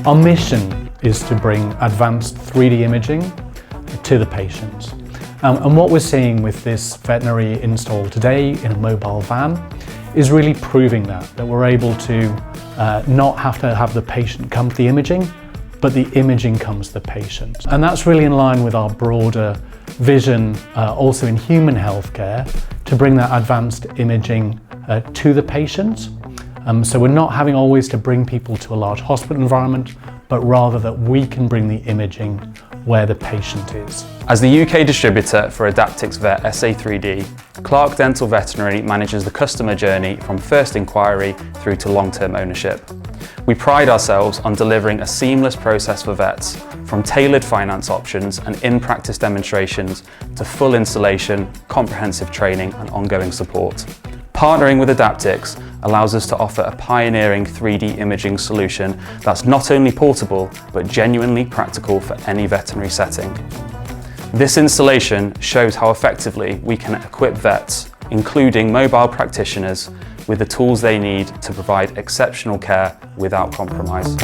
Our mission is to bring advanced 3D imaging to the patients. And what we're seeing with this veterinary install today in a mobile van is really proving that we're able to not have to have the patient come to the imaging, but the imaging comes to the patient. And that's really in line with our broader vision also in human healthcare to bring that advanced imaging to the patients. So we're not having always to bring people to a large hospital environment, but rather that we can bring the imaging where the patient is. As the UK distributor for Adaptix VetSA3D, Clark Dental Veterinary manages the customer journey from first inquiry through to long-term ownership. We pride ourselves on delivering a seamless process for vets, from tailored finance options and in-practice demonstrations to full installation, comprehensive training and ongoing support. Partnering with Adaptix allows us to offer a pioneering 3D imaging solution that's not only portable, but genuinely practical for any veterinary setting. This installation shows how effectively we can equip vets, including mobile practitioners, with the tools they need to provide exceptional care without compromise.